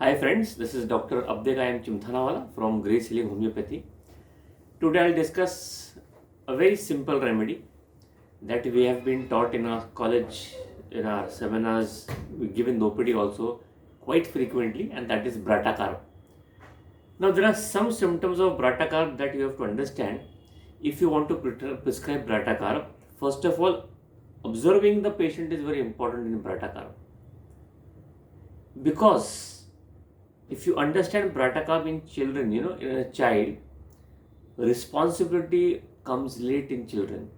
Hi friends, this is Dr. Abdequaem from Grace Healing Homeopathy. Today I'll discuss a very simple remedy that we have been taught in our college, in our seminars, we give in the OPD also quite frequently, and that is BARYTA CARB. Now there are some symptoms of BARYTA CARB that you have to understand if you want to prescribe BARYTA CARB. First of all, observing the patient is very important in BARYTA CARB, because if you understand BARYTA CARB in children, in a child, responsibility comes late in children.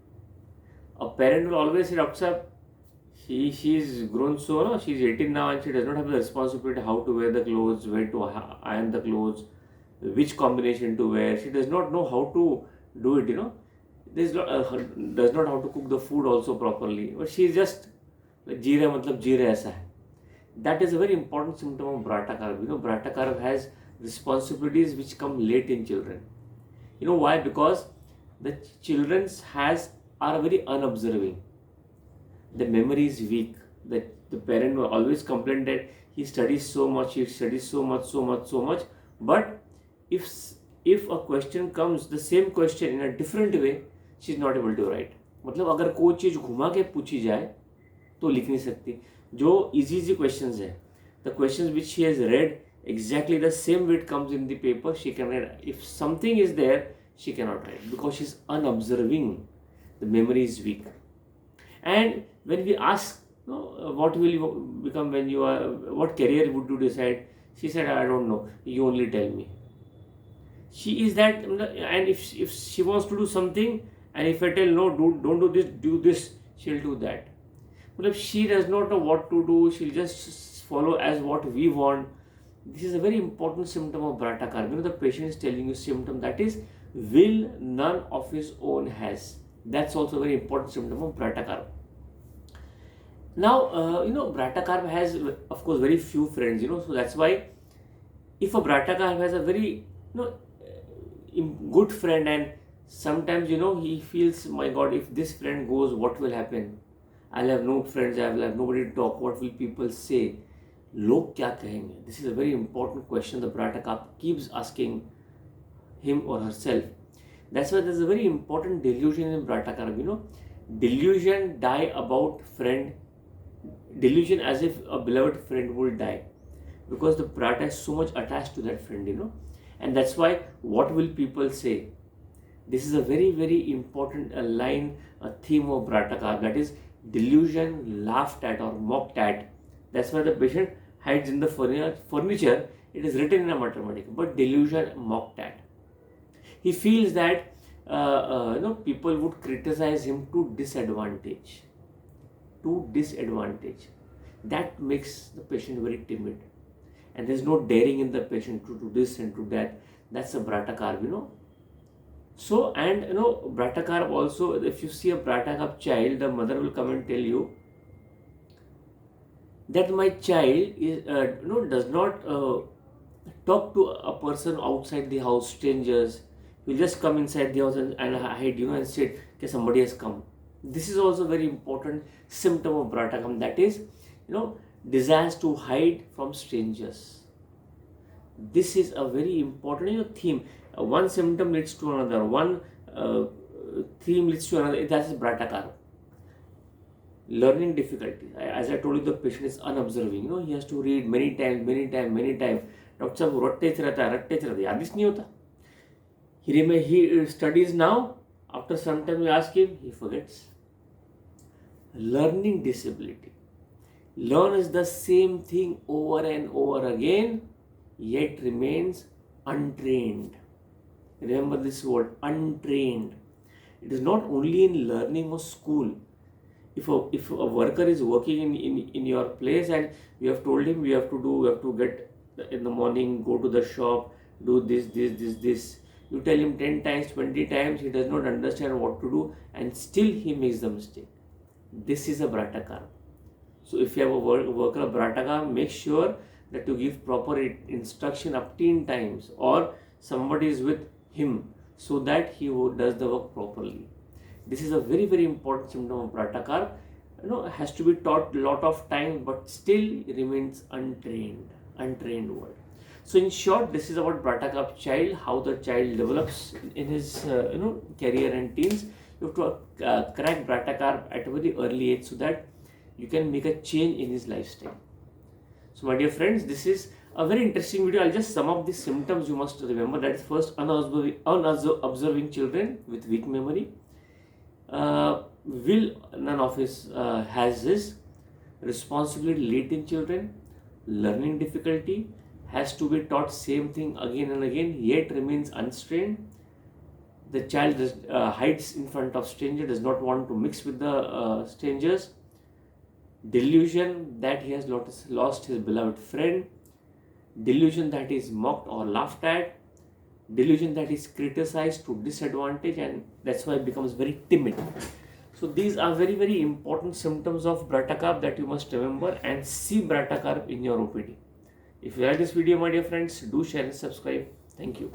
A parent will always say, Doctor Sahab, she's grown so, no? She's 18 now and she does not have the responsibility how to wear the clothes, where to iron the clothes, which combination to wear. She does not know how to do it, does not how to cook the food also properly. But she's just, जी रहा मतलब जी रहा ऐसा है. That is a very important symptom of BARYTA CARB. BARYTA CARB has responsibilities which come late in children. You know why? Because the children are very unobserving. The memory is weak. The parent will always complain that he studies so much, but if a question comes, the same question in a different way, she is not able to write. मतलब अगर कोई चीज़ घुमा के पूछी जाए तो लिख नहीं सकती. जो easy questions है, the questions which she has read exactly the same way it comes in the paper, she can write. If something is there, she cannot write because she is unobserving. The memory is weak. And when we ask, what will you become when you are, what career would you decide? She said, I don't know. You only tell me. She is that, and if she wants to do something, and if I tell no, don't do this, she'll do that. But if she does not know what to do, she'll just follow as what we want. This is a very important symptom of BARYTA CARB. The patient is telling you symptom, that is will none of his own has. That's also a very important symptom of BARYTA CARB. Now, BARYTA CARB has, of course, very few friends, so that's why if a BARYTA CARB has a very, good friend, and sometimes, he feels, my God, if this friend goes, what will happen? I'll have no friends, I will have nobody to talk, what will people say? Log kya kahenge? This is a very important question the BARYTA CARB keeps asking him or herself. That's why there's a very important delusion in BARYTA CARB. Delusion die about friend, delusion as if a beloved friend will die, because the BARYTA is so much attached to that friend, and that's why what will people say? This is a very, very important line, a theme of BARYTA CARB, that is delusion laughed at or mocked at. That's why the patient hides in the furniture. It is written in a mathematics, but delusion mocked at. He feels that people would criticize him to disadvantage. That makes the patient very timid, and there's no daring in the patient to do this and to that. That's a BARYTA CARB, So, and BARYTA CARB also, if you see a BARYTA CARB child, the mother will come and tell you that my child is, does not talk to a person outside the house, strangers. Will just come inside the house and hide, and say, okay, somebody has come. This is also very important symptom of BARYTA CARB, that is, desires to hide from strangers. This is a very important theme. One symptom leads to another, one theme leads to another. That is BARYTA CARB. Learning difficulty. As I told you, the patient is unobserving. He has to read many times. Doctor साहब रट्टे रहता है, याद नहीं होता. He studies now. After some time you ask him, he forgets. Learning disability. Learns the same thing over and over again, yet remains untrained. Remember this word, untrained. It is not only in learning or school. If a worker is working in your place and you have told him you have to get in the morning, go to the shop, do this. You tell him 10 times, 20 times, he does not understand what to do, and still he makes the mistake. This is a BARYTA CARB. So if you have a worker of BARYTA CARB, make sure that you give proper instruction up 10 times, or somebody is with him so that he does the work properly. This is a very, very important symptom of BARYTA CARB. Has to be taught a lot of time, but still remains untrained. untrained word. So in short, this is about BARYTA Carb child, how the child develops in his career and teens. You have to crack BARYTA Carb at a very early age so that you can make a change in his lifestyle. So my dear friends, this is a very interesting video. I'll just sum up the symptoms you must remember. That is first, unobserving children with weak memory. Will none of his has his responsibility late in children, learning difficulty, has to be taught same thing again and again, yet remains untrained. The child hides in front of stranger, does not want to mix with the strangers. Delusion that he has lost his beloved friend. Delusion that is mocked or laughed at. Delusion that is criticized to disadvantage, and that's why it becomes very timid. So these are very, very important symptoms of BARYTA Carb that you must remember and see BARYTA Carb in your OPD. If you like this video, my dear friends, do share and subscribe. Thank you.